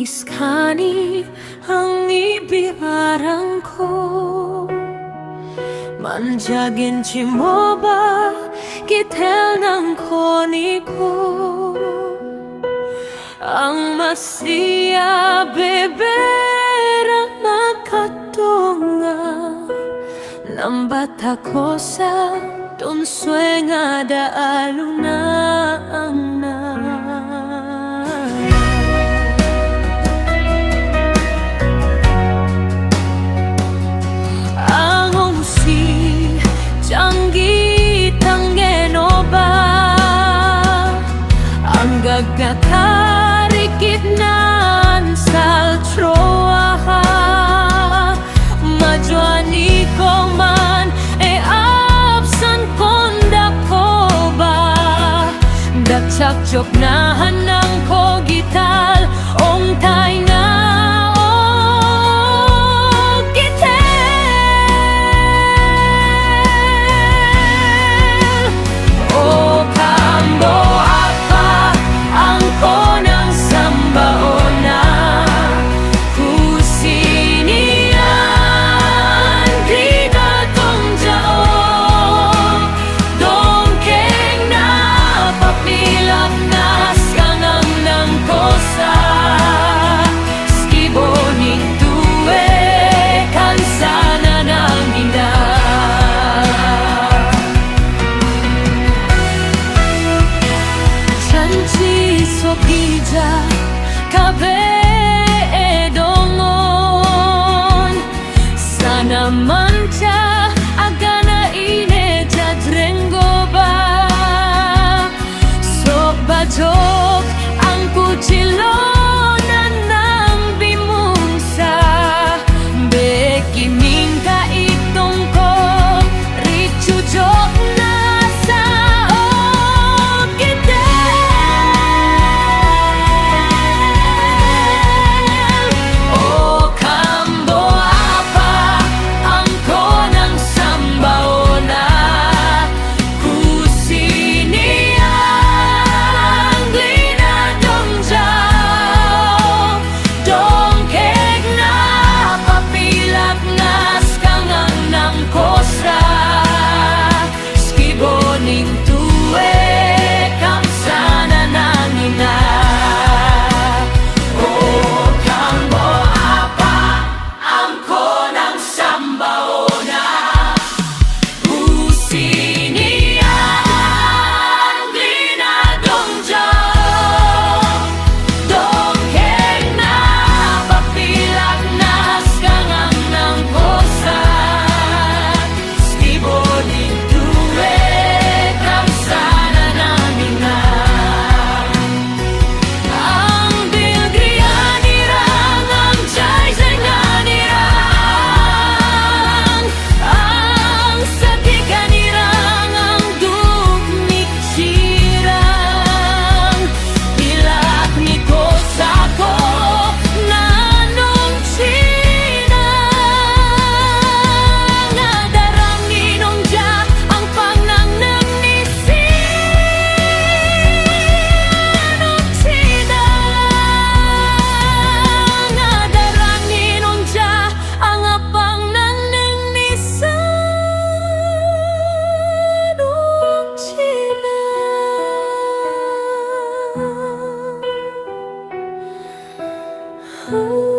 iskani ang ibirarang ko. Manjagin chimoba kitel ng koni ko. Ang masiya bebera makatunga Nambata ko sa tunsoy nga daaluna ang na. Ang si Tianggi Tangenoba ang gagatarikit nan saltroaha majwani ko man e absan konda ko ba dakchakchok na hanang ko gital ong tay nga kabe edongon sana mancha agana ine jadrengo ba sok bajok ang kuchilonan ng bimungsa bekiming kaitong ko richujok na sa Oh